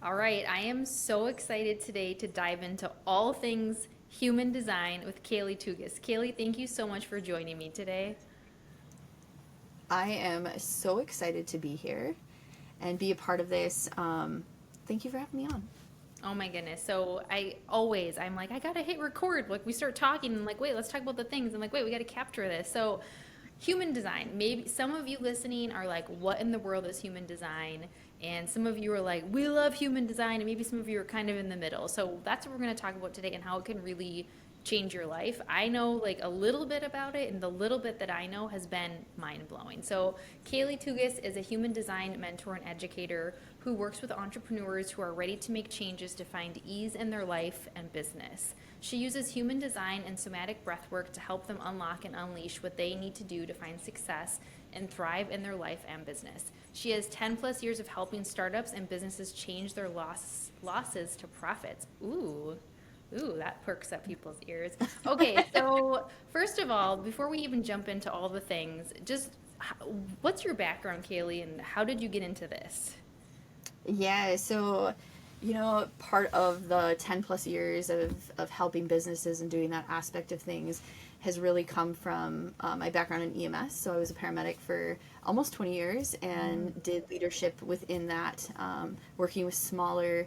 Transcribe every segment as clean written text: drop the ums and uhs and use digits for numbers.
All right, I am so excited today to dive into all things human design with Kali Tougas. Kaylee, thank you so much for joining me today. I am so excited to be here and be a part of this. Thank you for having me on. Oh my goodness. So I'm like, I gotta hit record. Like we start talking and like, wait, let's talk about the things. And like, wait, we gotta capture this. So human design. Maybe some of you listening are like, what in the world is human design? And some of you are like, we love human design. And maybe some of you are kind of in the middle. So that's what we're gonna talk about today and how it can really change your life. I know like a little bit about it, and the little bit that I know has been mind blowing. So, Kaylee Tugas is a human design mentor and educator who works with entrepreneurs who are ready to make changes to find ease in their life and business. She uses human design and somatic breathwork to help them unlock and unleash what they need to do to find success and thrive in their life and business. She has 10 plus years of helping startups and businesses change their losses to profits. Ooh, that perks up people's ears. Okay, so first of all, before we even jump into all the things, what's your background, Kaylee, and how did you get into this? Yeah, so, part of the 10 plus years of helping businesses and doing that aspect of things has really come from my background in EMS. So I was a paramedic for almost 20 years and did leadership within that, working with smaller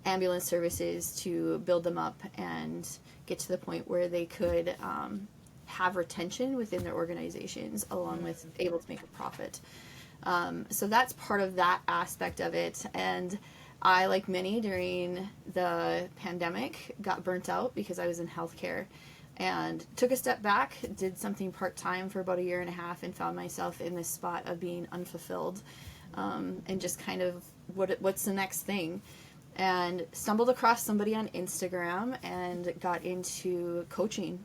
ambulance services to build them up and get to the point where they could have retention within their organizations along with able to make a profit. So that's part of that aspect of it. And I, like many during the pandemic, got burnt out because I was in healthcare and took a step back, did something part time for about a year and a half, and found myself in this spot of being unfulfilled and just kind of what's the next thing. And stumbled across somebody on Instagram and got into coaching.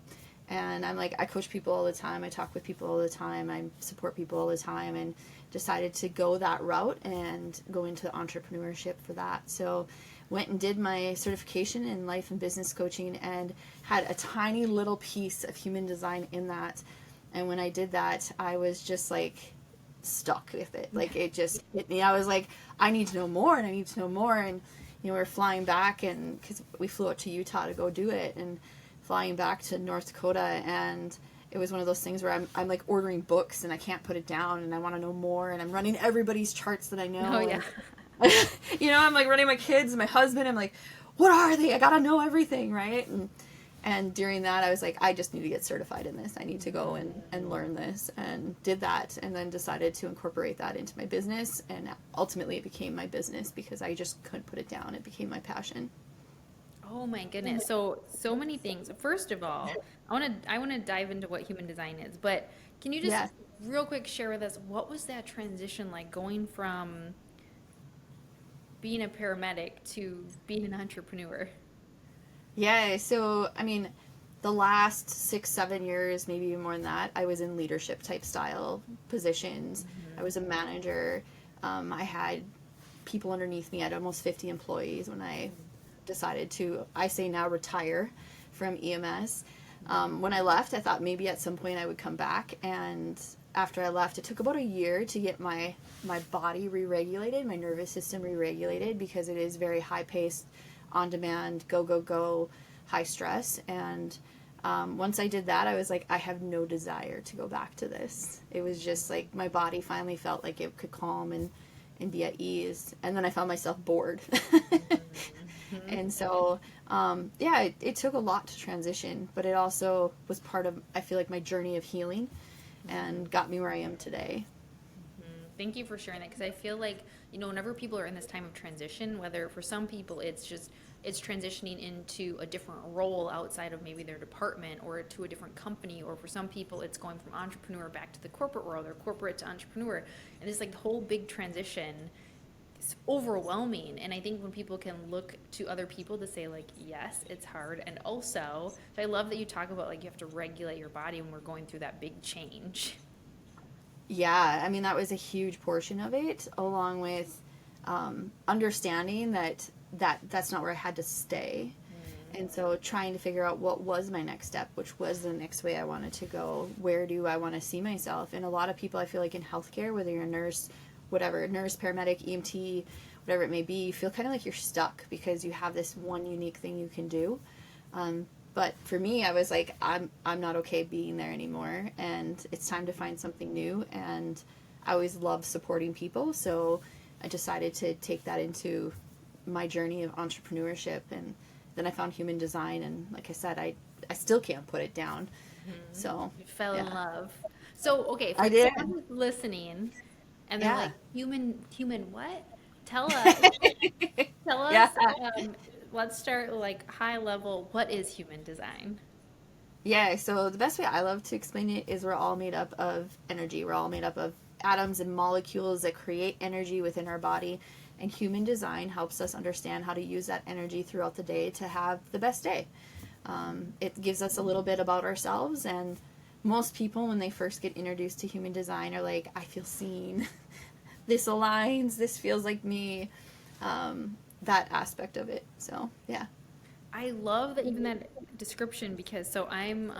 And I'm like, I coach people all the time. I talk with people all the time. I support people all the time. And decided to go that route and go into entrepreneurship for that. So went and did my certification in life and business coaching and had a tiny little piece of human design in that. And when I did that, I was just like stuck with it. Like it just hit me. I was like, I need to know more and I need to know more. And we're flying back, and because we flew out to Utah to go do it, and flying back to North Dakota, and it was one of those things where I'm like ordering books and I can't put it down and I want to know more, and I'm running everybody's charts that I Oh, know, yeah. and I'm like running my kids and my husband. I'm like, what are they? I gotta know everything, right? And during that, I was like, I just need to get certified in this. I need to go and learn this, and did that, and then decided to incorporate that into my business. And ultimately, it became my business because I just couldn't put it down. It became my passion. Oh my goodness. So many things. First of all, I want to dive into what human design is, but can you just Yeah. real quick share with us what was that transition like going from being a paramedic to being an entrepreneur? Yeah. So, I mean, the last 6, 7 years, maybe even more than that, I was in leadership type style positions. I was a manager. I had people underneath me. I had almost 50 employees when I decided to, I say now, retire from EMS. When I left, I thought maybe at some point I would come back. And after I left, it took about a year to get my body re-regulated, my nervous system re-regulated, because it is very high paced, on demand, go, go, go, high stress. And once I did that, I was like, I have no desire to go back to this. It was just like my body finally felt like it could calm and be at ease. And then I found myself bored. Hmm. And so, yeah, it took a lot to transition, but it also was part of, I feel like, my journey of healing and got me where I am today. Thank you for sharing that because I feel like, whenever people are in this time of transition, whether for some people it's transitioning into a different role outside of maybe their department or to a different company, or for some people it's going from entrepreneur back to the corporate world or corporate to entrepreneur. And it's like the whole big transition is overwhelming. And I think when people can look to other people to say like, yes, it's hard. And also, so I love that you talk about like you have to regulate your body when we're going through that big change. Yeah, I mean, that was a huge portion of it, along with understanding that's not where I had to stay. And so trying to figure out what was my next step, which was the next way I wanted to go. Where do I want to see myself? And a lot of people, I feel like in healthcare, whether you're a nurse, whatever, nurse, paramedic, EMT, whatever it may be, you feel kind of like you're stuck because you have this one unique thing you can do. But for me, I was like, I'm not okay being there anymore, and it's time to find something new. And I always love supporting people, so I decided to take that into my journey of entrepreneurship. And then I found human design, and like I said, I still can't put it down. So You fell in yeah, love. So, okay, I for did. someone who's listening and they're Yeah. like, human what? Tell us, tell Yeah. us, um, let's start like high level. What is human design? Yeah, so the best way I love to explain it is we're all made up of energy. We're all made up of atoms and molecules that create energy within our body. And human design helps us understand how to use that energy throughout the day to have the best day. It gives us a little bit about ourselves. And most people, when they first get introduced to human design, are like, I feel seen. This aligns. This feels like me. That aspect of it. So, yeah. I love that even that description because so I'm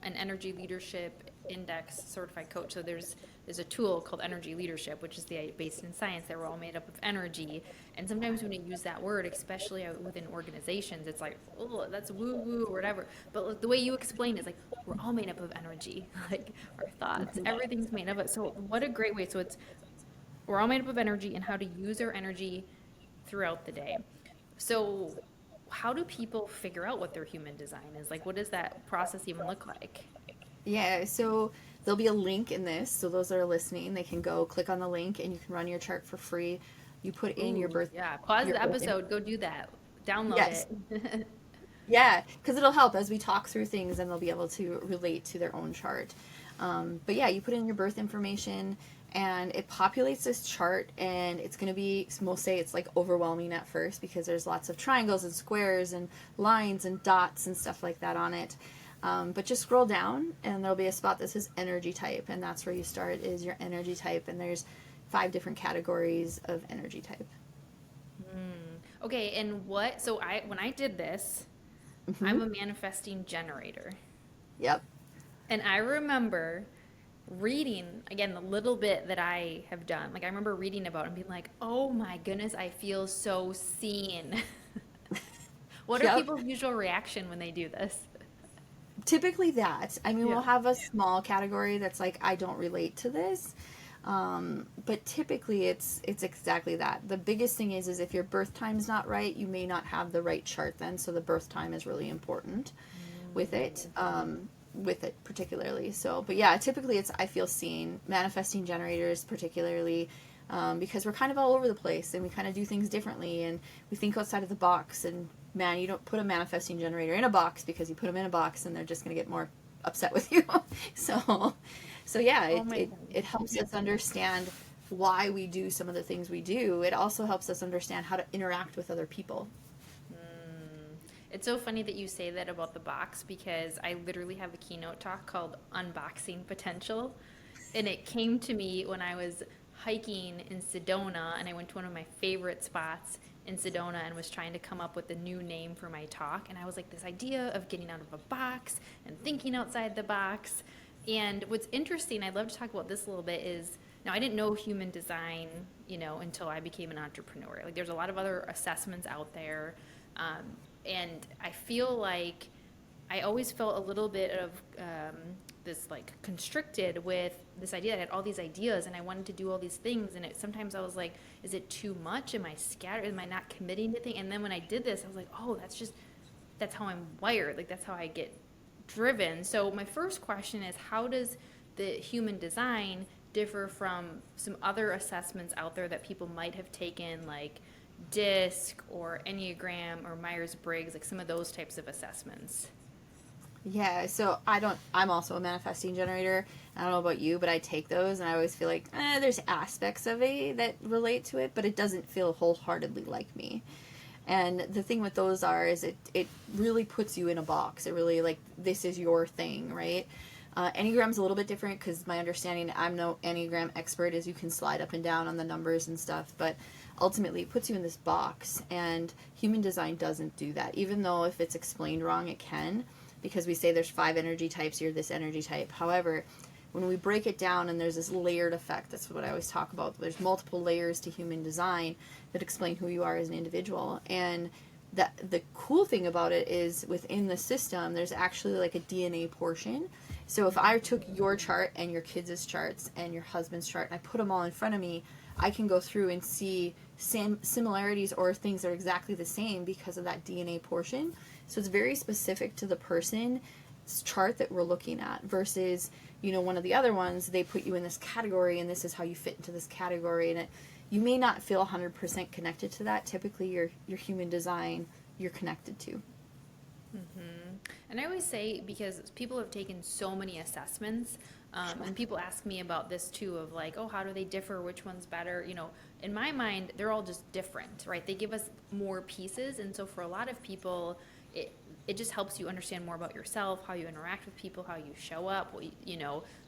an energy leadership index certified coach. So there's a tool called energy leadership, which is based in science that we're all made up of energy. And sometimes when you use that word, especially within organizations, it's like, oh, that's woo woo or whatever. But like, the way you explain it is like we're all made up of energy, like our thoughts, everything's made up of it. So what a great way. So it's we're all made up of energy and how to use our energy throughout the day. So, how do people figure out what their human design is? Like, what does that process even look like? Yeah, so there'll be a link in this. So those that are listening, they can go click on the link and you can run your chart for free. You put in Ooh, yeah. Pause your the birth episode, go do that. Download Yes. it. Yeah, because it'll help as we talk through things and they'll be able to relate to their own chart. But yeah, you put in your birth information and it populates this chart, and it's going to be, we'll say it's like overwhelming at first because there's lots of triangles and squares and lines and dots and stuff like that on it. But just scroll down and there'll be a spot that says energy type, and that's where you start is your energy type, and there's 5 different categories of energy type. Okay, and so when I did this, Hmm. I'm a manifesting generator. Yep. And I remember reading again the little bit that I have done. Like I remember reading about it and being like, "Oh my goodness, I feel so seen." What are Yep. people's usual reaction when they do this? Typically that. I mean, we'll Yeah. have a small category that's like, I don't relate to this. But typically it's exactly that. The biggest thing is if your birth time's not right, you may not have the right chart then. So the birth time is really important with it particularly. So, but yeah, typically it's, I feel seen, manifesting generators particularly, because we're kind of all over the place and we kind of do things differently and we think outside of the box. And man, you don't put a manifesting generator in a box because you put them in a box and they're just going to get more upset with you. so, so yeah, Oh my it helps us understand why we do some of the things we do. It also helps us understand how to interact with other people. It's so funny that you say that about the box because I literally have a keynote talk called Unboxing Potential. And it came to me when I was hiking in Sedona and I went to one of my favorite spots in Sedona and was trying to come up with a new name for my talk. And I was like, this idea of getting out of a box and thinking outside the box. And what's interesting, I'd love to talk about this a little bit, is now I didn't know human design, until I became an entrepreneur. Like there's a lot of other assessments out there. And I feel like I always felt a little bit of this like constricted with this idea. I had all these ideas and I wanted to do all these things, and sometimes I was like, is it too much? Am I scattered? Am I not committing to things? And then when I did this, I was like, oh, that's how I'm wired. Like that's how I get driven. So my first question is, how does the human design differ from some other assessments out there that people might have taken, like DISC or Enneagram or Myers-Briggs, like some of those types of assessments? Yeah, so I'm also a manifesting generator. I don't know about you, but I take those and I always feel like there's aspects of it that relate to it, but it doesn't feel wholeheartedly like me. And the thing with those is it really puts you in a box. It really, like, this is your thing, right? Enneagram's a little bit different because my understanding, I'm no Enneagram expert, is you can slide up and down on the numbers and stuff, but ultimately it puts you in this box, and human design doesn't do that. Even though if it's explained wrong, it can, because we say there's 5 energy types, you're this energy type. However, when we break it down, and there's this layered effect, that's what I always talk about. There's multiple layers to human design that explain who you are as an individual. And that the cool thing about it is within the system, there's actually like a DNA portion. So if I took your chart and your kids' charts and your husband's chart and I put them all in front of me, I can go through and see similarities or things that are exactly the same because of that DNA portion. So it's very specific to the person's chart that we're looking at versus, one of the other ones, they put you in this category and this is how you fit into this category. And you may not feel 100% connected to that. Typically, your human design, you're connected to. Mm-hmm. And I always say, because people have taken so many assessments, and people ask me about this too, of like, oh, how do they differ? Which one's better? In my mind, they're all just different, right? They give us more pieces. And so for a lot of people, it just helps you understand more about yourself, how you interact with people, how you show up,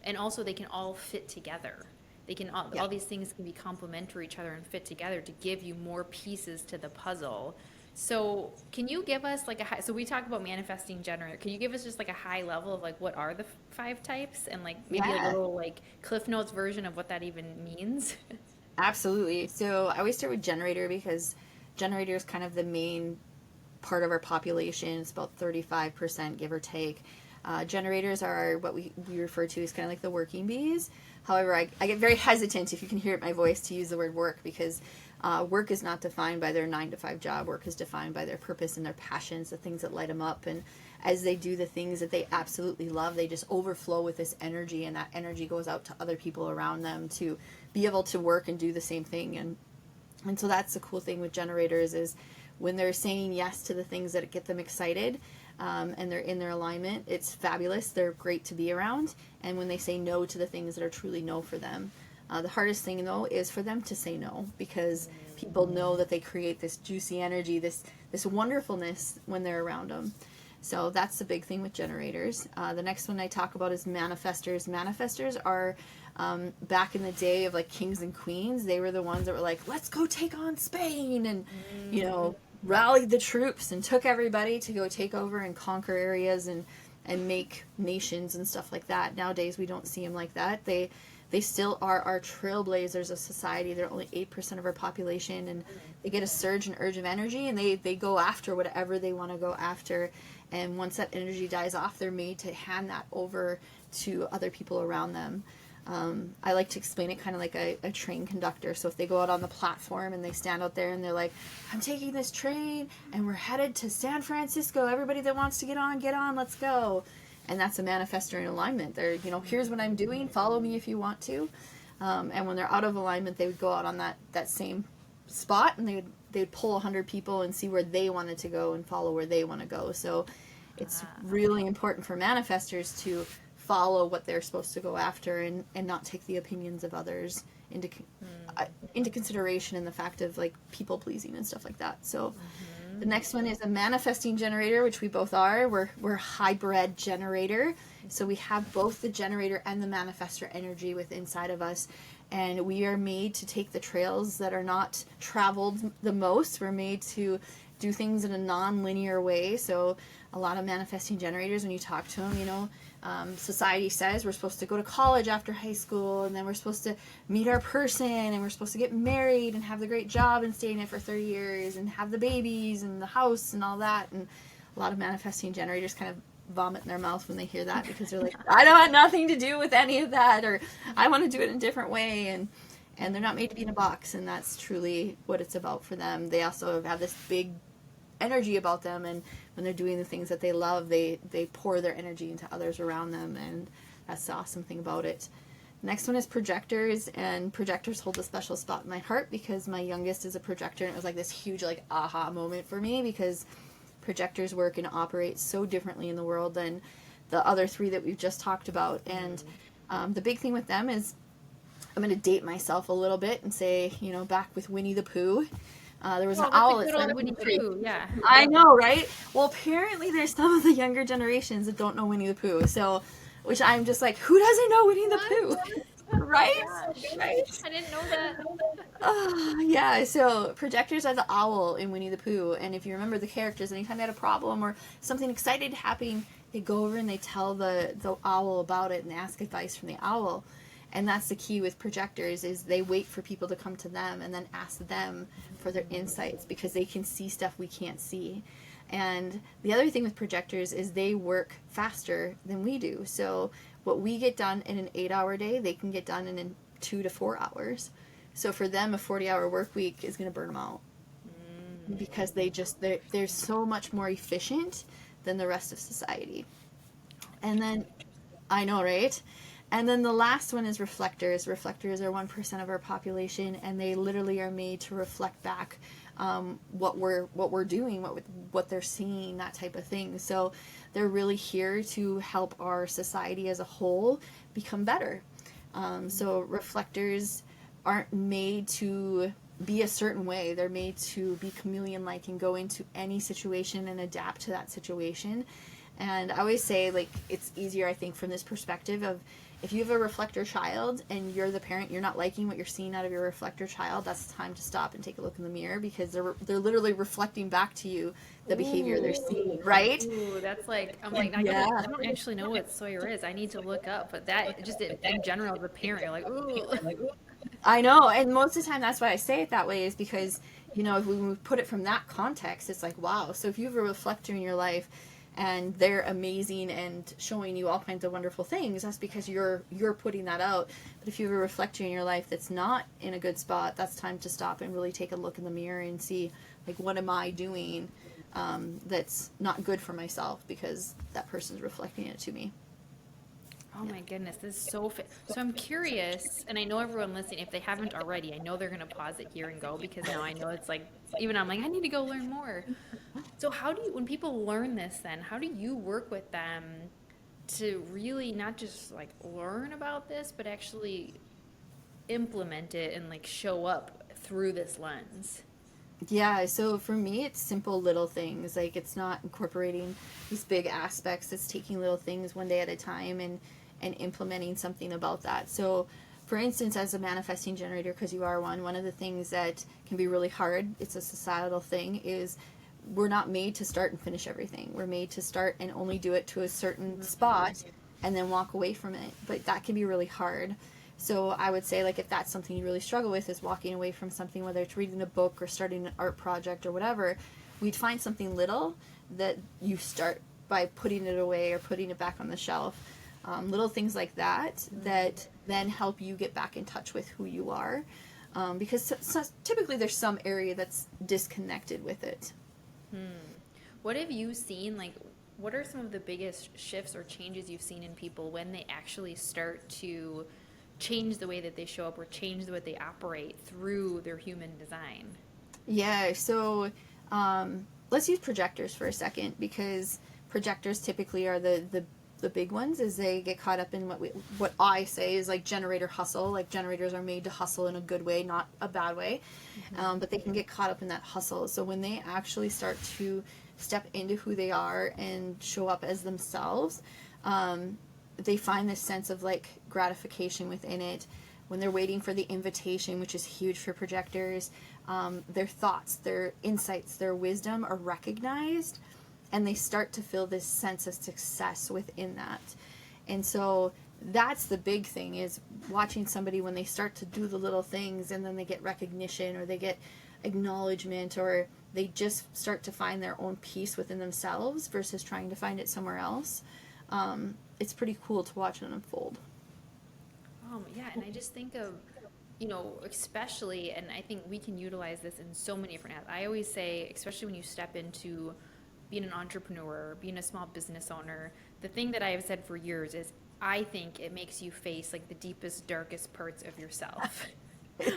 and also they can all fit together. They can all these things can be complementary to each other and fit together to give you more pieces to the puzzle. So can you give us like so we talk about manifesting generator. Can you give us just like a high level of like what are the 5 types and like maybe like a Yeah, little like Cliff Notes version of what that even means? absolutely. So I always start with generator because generator is kind of the main part of our population. It's about 35%, give or take. Generators are what we refer to as kind of like the working bees. However, I get very hesitant, if you can hear it in my voice, to use the word work because work is not defined by their 9 to 5 job. Work is defined by their purpose and their passions, the things that light them up. And as they do the things that they absolutely love, they just overflow with this energy, and that energy goes out to other people around them to be able to work and do the same thing. And so that's the cool thing with generators is when they're saying yes to the things that get them excited, and they're in their alignment, it's fabulous. They're great to be around. And when they say no to the things that are truly no for them, the hardest thing though is for them to say no because people know that they create this juicy energy, this wonderfulness when they're around them. So that's the big thing with generators. The next one I talk about is manifestors. Manifestors are back in the day of like kings and queens. They were the ones that were like, let's go take on Spain, and rallied the troops and took everybody to go take over and conquer areas and make nations and stuff like that. Nowadays we don't see them like that. They still are our trailblazers of society. They're only 8% of our population, and they get a surge and urge of energy, and they go after whatever they want to go after. And once that energy dies off, they're made to hand that over to other people around them. I like to explain it kind of like a train conductor. So if they go out on the platform and they stand out there and they're like, I'm taking this train and we're headed to San Francisco. Everybody that wants to get on, let's go. And that's a manifestor in alignment. They're, here's what I'm doing. Follow me if you want to. And when they're out of alignment, they would go out on that same spot and they'd pull 100 people and see where they wanted to go and follow where they want to go. So it's really important for manifestors to follow what they're supposed to go after and not take the opinions of others into consideration, in the fact of like people pleasing and stuff like that. So the next one is a manifesting generator, which we both are. We're hybrid generator. So we have both the generator and the manifestor energy within inside of us. And we are made to take the trails that are not traveled the most. We're made to do things in a non-linear way. So a lot of manifesting generators, when you talk to them, society says we're supposed to go to college after high school, and then we're supposed to meet our person, and we're supposed to get married and have the great job and stay in it for 30 years and have the babies and the house and all that. And a lot of manifesting generators kind of vomit in their mouth when they hear that because they're like, I don't want nothing to do with any of that, or I want to do it in a different way. And they're not made to be in a box, and that's truly what it's about for them. They also have this big energy about them, and when they're doing the things that they love, they pour their energy into others around them, and that's the awesome thing about it. Next one is projectors, and projectors hold a special spot in my heart because my youngest is a projector, and it was like this huge like aha moment for me because projectors work and operate so differently in the world than the other 3 that we've just talked about. And the big thing with them is, I'm going to date myself a little bit and say, back with Winnie the Pooh, there was an owl. Good old Winnie the Pooh, yeah. I know, right? Well, apparently there's some of the younger generations that don't know Winnie the Pooh. So, which I'm just like, who doesn't know Winnie the Pooh? Right? Oh Right? I didn't know that. Yeah, so projectors are the owl in Winnie the Pooh. And if you remember the characters, anytime they had a problem or something excited happening, they go over and they tell the owl about it and ask advice from the owl. And that's the key with projectors, is they wait for people to come to them and then ask them for their insights, because they can see stuff we can't see. And the other thing with projectors is they work faster than we do. So what we get done in an 8-hour day, they can get done in 2 to 4 hours. So for them, a 40-hour work week is going to burn them out, because they're so much more efficient than the rest of society. And then, I know, right? And then the last one is reflectors. Reflectors are 1% of our population, and they literally are made to reflect back what we're doing, what they're seeing, that type of thing. So they're really here to help our society as a whole become better. So reflectors aren't made to be a certain way. They're made to be chameleon-like and go into any situation and adapt to that situation. And I always say, like, it's easier, I think, from this perspective of, if you have a reflector child and you're the parent, you're not liking what you're seeing out of your reflector child, that's time to stop and take a look in the mirror, because they're literally reflecting back to you the behavior they're seeing, right? Ooh, that's like, I'm like, Yeah. I don't actually know what Sawyer is. I need to look up. But that, just in general, as a parent, you're like, ooh. I know, and most of the time that's why I say it that way, is because, if we put it from that context, it's like, wow. So if you have a reflector in your life and they're amazing and showing you all kinds of wonderful things, that's because you're putting that out. But if you have a reflector in your life that's not in a good spot, that's time to stop and really take a look in the mirror and see, like, what am I doing that's not good for myself, because that person's reflecting it to me. Oh my goodness, this is so so I'm curious, and I know everyone listening, if they haven't already, I know they're gonna pause it here and go, because now I know it's like, even I'm like, I need to go learn more. So how do you, when people learn this, then how do you work with them to really not just like learn about this, but actually implement it and like show up through this lens? Yeah, so for me, it's simple little things. Like, it's not incorporating these big aspects. It's taking little things one day at a time and implementing something about that. So, for instance, as a manifesting generator, because you are one of the things that can be really hard, it's a societal thing, is we're not made to start and finish everything. We're made to start and only do it to a certain spot and then walk away from it. But that can be really hard. So I would say, like, if that's something you really struggle with, is walking away from something, whether it's reading a book or starting an art project or whatever, we'd find something little that you start by putting it away or putting it back on the shelf. Little things like that that then help you get back in touch with who you are. Because typically there's some area that's disconnected with it. What have you seen, like, what are some of the biggest shifts or changes you've seen in people when they actually start to change the way that they show up or change the way they operate through their human design? Yeah, so let's use projectors for a second, because projectors typically are the big ones, is they get caught up in what I say is like generator hustle. Like, generators are made to hustle in a good way, not a bad way, but they can get caught up in that hustle. So when they actually start to step into who they are and show up as themselves, they find this sense of, like, gratification within it. When they're waiting for the invitation, which is huge for projectors, their thoughts, their insights, their wisdom are recognized, and they start to feel this sense of success within that. And so that's the big thing, is watching somebody when they start to do the little things and then they get recognition or they get acknowledgement, or they just start to find their own peace within themselves versus trying to find it somewhere else. It's pretty cool to watch it unfold. Yeah, and I just think of, especially, and I think we can utilize this in so many different areas. I always say, especially when you step into being an entrepreneur, being a small business owner, the thing that I have said for years is, I think it makes you face like the deepest, darkest parts of yourself.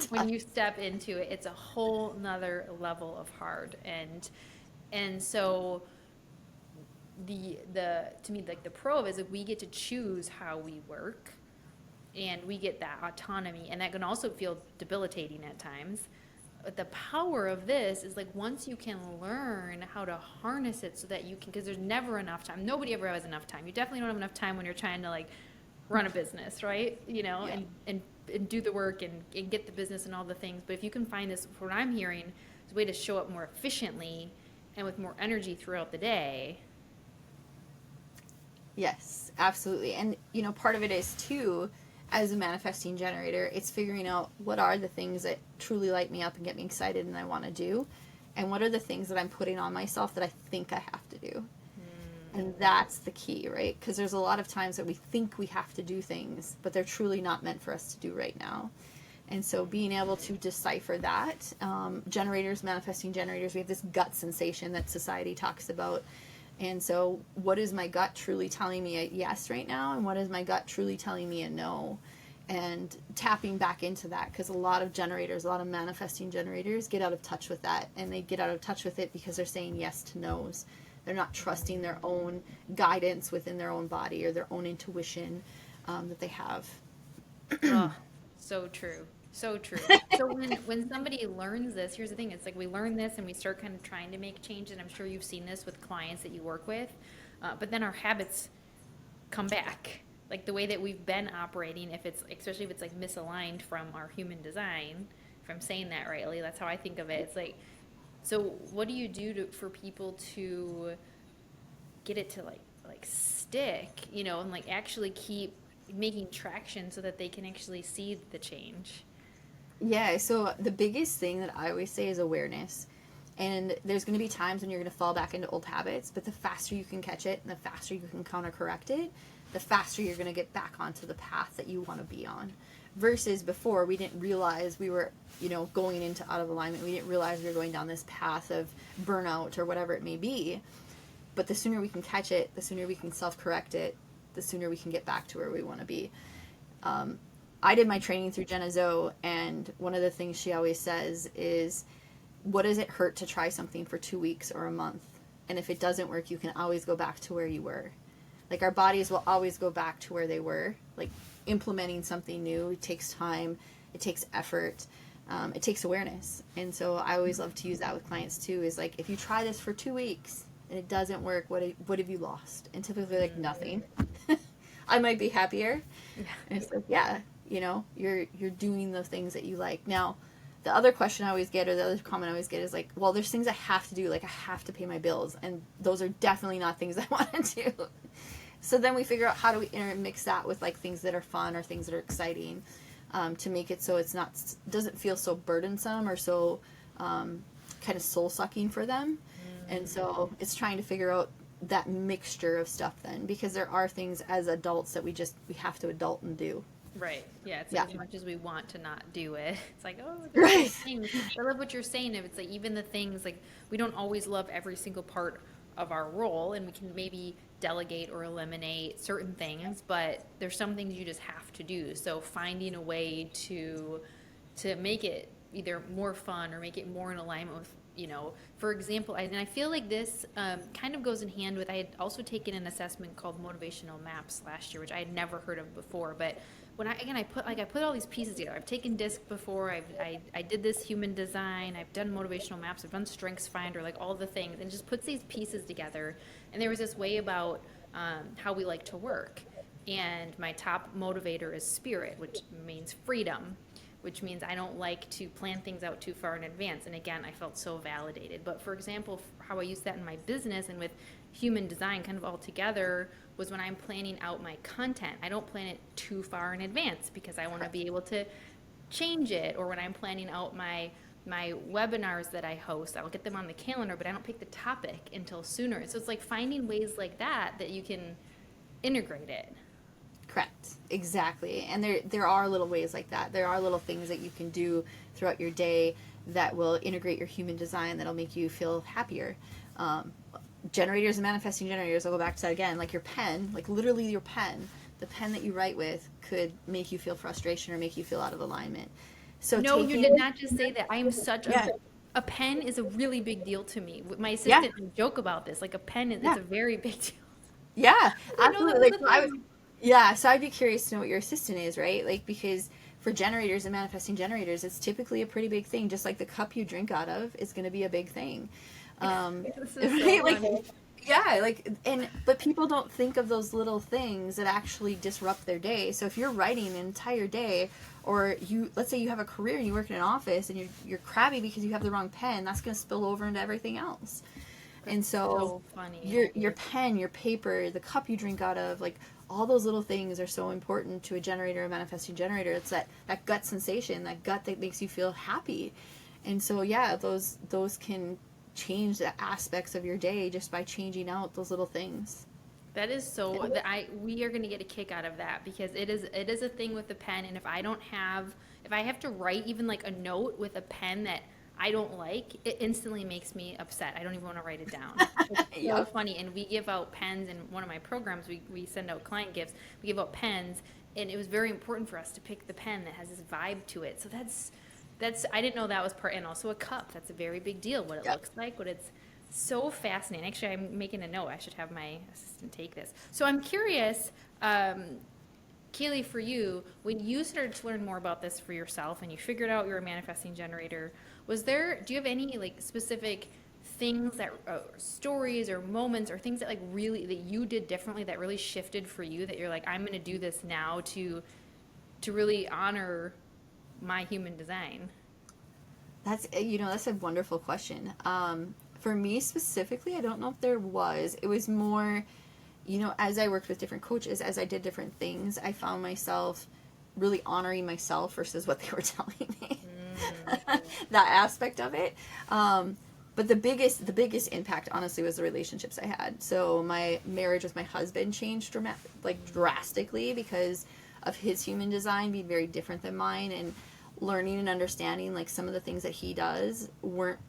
When you step into it, it's a whole nother level of hard. And so the to me, like, the pro of it is that we get to choose how we work, and we get that autonomy, and that can also feel debilitating at times. But the power of this is, like, once you can learn how to harness it so that you can, because there's never enough time. Nobody ever has enough time. You definitely don't have enough time when you're trying to, like, run a business, right? Yeah. And do the work and get the business and all the things. But if you can find this, what I'm hearing, is a way to show up more efficiently and with more energy throughout the day. Yes, absolutely. And, part of it is too, as a manifesting generator, it's figuring out what are the things that truly light me up and get me excited and I want to do, and what are the things that I'm putting on myself that I think I have to do. And that's the key, right? Because there's a lot of times that we think we have to do things, but they're truly not meant for us to do right now. And so being able to decipher that, generators, manifesting generators, we have this gut sensation that society talks about. And so what is my gut truly telling me a yes right now? And what is my gut truly telling me a no? And tapping back into that, because a lot of generators, a lot of manifesting generators get out of touch with that. And they get out of touch with it because they're saying yes to no's. They're not trusting their own guidance within their own body or their own intuition that they have. Oh, so true. So true. So when somebody learns this, here's the thing, it's like we learn this and we start kind of trying to make changes, and I'm sure you've seen this with clients that you work with, but then our habits come back. Like the way that we've been operating, if it's, especially if it's like misaligned from our human design, if I'm saying that rightly, that's how I think of it. It's like, so what do you do for people to get it to like stick, and like actually keep making traction so that they can actually see the change? Yeah, so the biggest thing that I always say is awareness. And there's going to be times when you're going to fall back into old habits, but the faster you can catch it and the faster you can counter correct it, the faster you're going to get back onto the path that you want to be on. Versus before, we didn't realize we were, going into out of alignment. We didn't realize we were going down this path of burnout or whatever it may be. But the sooner we can catch it, the sooner we can self-correct it, the sooner we can get back to where we want to be. I did my training through Jenna Zoe, and one of the things she always says is, what does it hurt to try something for 2 weeks or a month? And if it doesn't work, you can always go back to where you were. Like, our bodies will always go back to where they were. Like, implementing something new, it takes time, it takes effort, it takes awareness. And so I always love to use that with clients too, is like, if you try this for 2 weeks and it doesn't work, what have you lost? And typically, like, nothing. I might be happier. Yeah. And it's like, yeah, you're doing the things that you like. Now, the other question I always get, or the other comment I always get, is like, well, there's things I have to do, like I have to pay my bills, and those are definitely not things I want to do. So then we figure out, how do we intermix that with like things that are fun or things that are exciting, to make it so it's not, doesn't feel so burdensome or so kind of soul sucking for them. And so it's trying to figure out that mixture of stuff then, because there are things as adults that we have to adult and do. Right. Yeah. It's Yeah. like, as much as we want to not do it, it's like, oh, Right. things. I love what you're saying. If it's like, even the things, like, we don't always love every single part of our role, and we can maybe delegate or eliminate certain things, but there's some things you just have to do. So finding a way to make it either more fun or make it more in alignment with, for example, and I feel like this kind of goes in hand with, I had also taken an assessment called motivational maps last year, which I had never heard of before. But when I put all these pieces together. I've taken disc before, I did this human design, I've done motivational maps, I've done strengths finder, like all the things, and just puts these pieces together. And there was this way about how we like to work. And my top motivator is spirit, which means freedom, which means I don't like to plan things out too far in advance. And again, I felt so validated. But for example, how I use that in my business and with human design kind of all together was when I'm planning out my content. I don't plan it too far in advance because I want to be able to change it. Or when I'm planning out my webinars that I host, I'll get them on the calendar, but I don't pick the topic until sooner. So it's like finding ways like that you can integrate it. Correct. Exactly. And there are little ways like that. There are little things that you can do throughout your day that will integrate your human design, that'll make you feel happier. Generators and manifesting generators, I'll go back to that again, like your pen, like literally your pen, the pen that you write with could make you feel frustration or make you feel out of alignment. So No, you did not just say that. I am such a pen is a really big deal to me. My Yeah. assistant and I joke about this. Like a pen is, Yeah. it's a very big deal. Yeah, I know that absolutely. was Like, a I thing. would, yeah, so I'd be curious to know what your assistant is, right? Like, because for generators and manifesting generators, it's typically a pretty big thing. Just like the cup you drink out of is going to be a big thing. This is Right? so Like, funny. yeah, like, but people don't think of those little things that actually disrupt their day. So if you're writing an entire day, or let's say you have a career and you work in an office and you're crabby because you have the wrong pen, that's going to spill over into everything else. And That's so so funny. your pen, your paper, the cup you drink out of, like all those little things are so important to a generator, a manifesting generator. It's that gut sensation, that gut that makes you feel happy. And so yeah, those can change the aspects of your day just by changing out those little things. That is so that I we are going to get a kick out of that because it is a thing with the pen, and if I have to write even like a note with a pen that I don't like, it instantly makes me upset. I don't even want to write it down. It's so Yep. funny. And we give out pens in one of my programs. We send out client gifts. We give out pens, and it was very important for us to pick the pen that has this vibe to it. So that's I didn't know that was part, and also a cup. That's a very big deal. What it Yep. looks like, what it's so fascinating. Actually, I'm making a note. I should have my assistant take this. So I'm curious, Kaylee, for you, when you started to learn more about this for yourself and you figured out you're a manifesting generator, do you have any like specific things that, stories or moments or things that like really, that you did differently that really shifted for you that you're like, I'm going to do this now to really honor my human design? That's a wonderful question. For me specifically, I don't know if there was. It was more, as I worked with different coaches, as I did different things, I found myself really honoring myself versus what they were telling me. That aspect of it. But the biggest impact, honestly, was the relationships I had. So my marriage with my husband changed drastically because of his human design being very different than mine, and learning and understanding like some of the things that he does weren't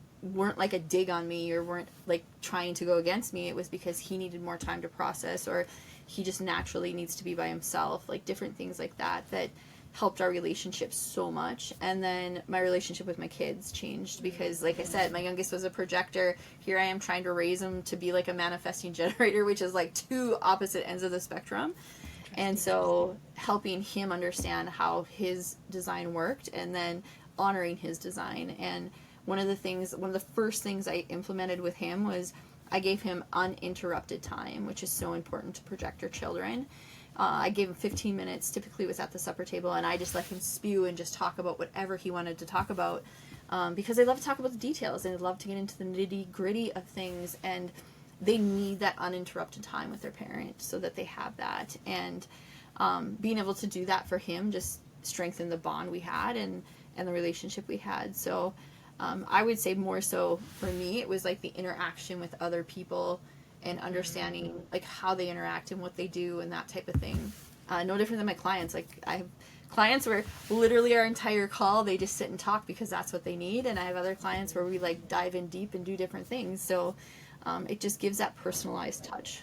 like a dig on me or weren't like trying to go against me. It was because he needed more time to process, or he just naturally needs to be by himself, like different things like that helped our relationship so much. And then my relationship with my kids changed because, like I said, my youngest was a projector. Here I am trying to raise him to be like a manifesting generator, which is like two opposite ends of the spectrum. And Interesting. so helping him understand how his design worked and then honoring his design. And one of the first things I implemented with him was I gave him uninterrupted time, which is so important to projector children. I gave him 15 minutes, typically was at the supper table, and I just let him spew and just talk about whatever he wanted to talk about, because I love to talk about the details and I love to get into the nitty gritty of things. And they need that uninterrupted time with their parent so that they have that. And being able to do that for him just strengthened the bond we had, and the relationship we had. So I would say more so for me, it was like the interaction with other people and understanding like how they interact and what they do and that type of thing. No different than my clients. Like I have clients where literally our entire call they just sit and talk because that's what they need, and I have other clients where we like dive in deep and do different things. So it just gives that personalized touch.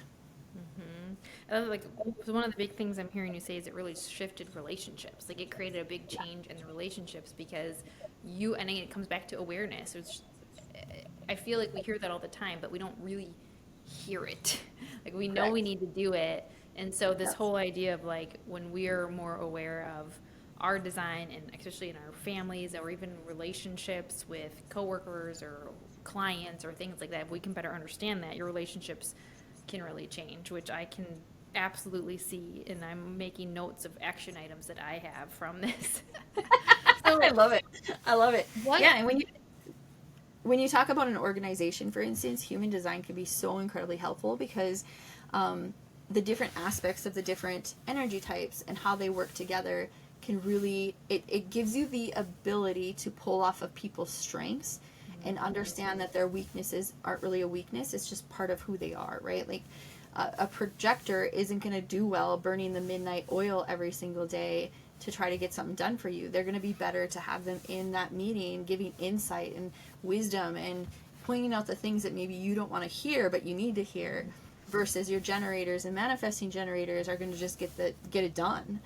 Like so one of the big things I'm hearing you say is it really shifted relationships. Like it created a big change in the relationships because and again, it comes back to awareness. I feel like we hear that all the time, but we don't really hear it. Like we know we Correct. need to do it. And so this Yes. whole idea of like when we're more aware of our design and especially in our families or even relationships with coworkers or clients or things like that, if we can better understand that, your relationships can really change, which I can absolutely see. And I'm making notes of action items that I have from this. I So, love it. I love it. what? Yeah, and when you talk about an organization, for instance, human design can be so incredibly helpful because um, the different aspects of the different energy types and how they work together can really it gives you the ability to pull off of people's strengths and understand that their weaknesses aren't really a weakness. It's just part of who they are, right? Like a projector isn't going to do well burning the midnight oil every single day to try to get something done for you. They're going to be better to have them in that meeting giving insight and wisdom and pointing out the things that maybe you don't want to hear but you need to hear, versus your generators and manifesting generators are going to just get it done.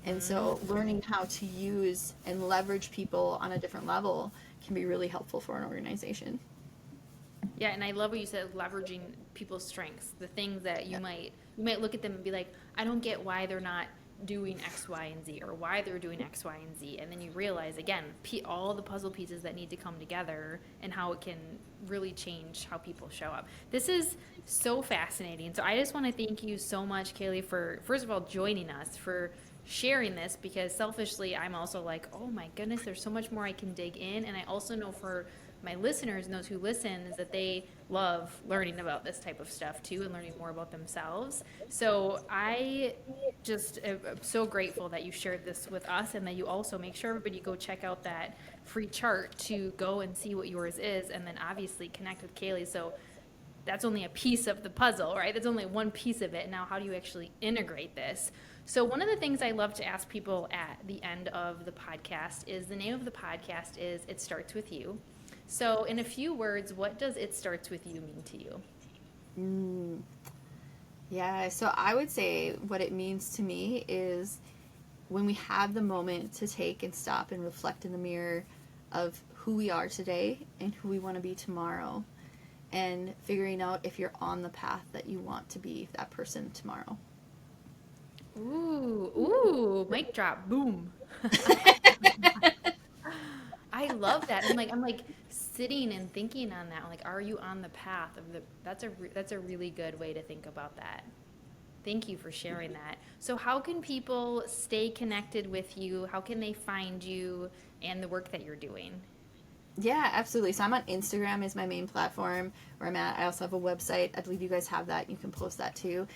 And Mhm. so learning how to use and leverage people on a different level can be really helpful for an organization. Yeah, and I love what you said, leveraging people's strengths, the things that Yeah. you might look at them and be like, I don't get why they're not doing X, Y, and Z, or why they're doing X, Y, and Z, and then you realize again, all the puzzle pieces that need to come together and how it can really change how people show up. This is so fascinating. So I just want to thank you so much, Kaylee, for first of all joining us, for sharing this, because selfishly I'm also like, oh my goodness, there's so much more I can dig in, and I also know for my listeners and those who listen is that they love learning about this type of stuff too and learning more about themselves. So I just am so grateful that you shared this with us and that you also make sure everybody go check out that free chart to go and see what yours is and then obviously connect with Kaylee. So that's only a piece of the puzzle, right? That's only one piece of it. Now, how do you actually integrate this? So, one of the things I love to ask people at the end of the podcast is the name of the podcast is It Starts With You. So, in a few words, what does It Starts With You mean to you? Mm, yeah, so I would say what it means to me is when we have the moment to take and stop and reflect in the mirror of who we are today and who we want to be tomorrow, and figuring out if you're on the path that you want to be that person tomorrow. Ooh, mic drop, boom. I love that. I'm like sitting and thinking on that. Like, are you on the path of the? That's a really good way to think about that. Thank you for sharing that. So, how can people stay connected with you? How can they find you and the work that you're doing? Yeah, absolutely. So I'm on Instagram is my main platform where I'm at. I also have a website. I believe you guys have that. You can post that too,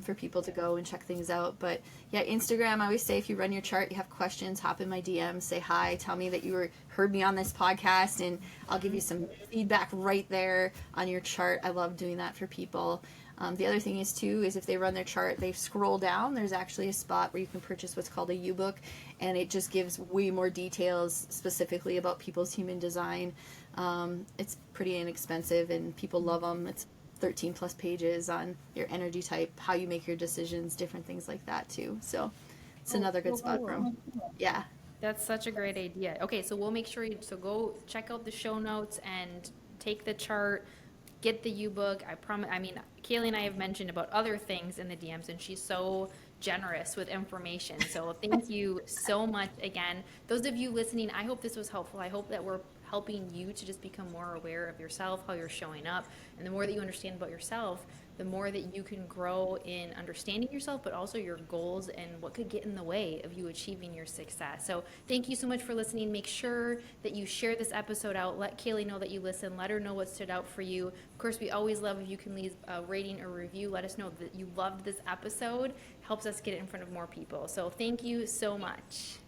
for people to go and check things out. But yeah, Instagram. I always say if you run your chart, you have questions, hop in my DMs, say hi, tell me that heard me on this podcast, and I'll give you some feedback right there on your chart. I love doing that for people. The other thing is too is if they run their chart, they scroll down. There's actually a spot where you can purchase what's called a U-book, and it just gives way more details specifically about people's human design. It's pretty inexpensive, and people love them. It's 13 plus pages on your energy type, how you make your decisions, different things like that too. So it's Oh, another good so spot cool. from. Yeah. That's such a great idea. Okay, so we'll make sure so go check out the show notes and take the chart, get the U-book. I promise. I mean, Kaylee and I have mentioned about other things in the DMs, and she's so generous with information. So thank you so much again. Those of you listening, I hope this was helpful. I hope that we're helping you to just become more aware of yourself, how you're showing up, and the more that you understand about yourself, the more that you can grow in understanding yourself, but also your goals and what could get in the way of you achieving your success. So thank you so much for listening. Make sure that you share this episode out. Let Kaylee know that you listen. Let her know what stood out for you. Of course, we always love if you can leave a rating or review. Let us know that you loved this episode. Helps us get it in front of more people. So thank you so much.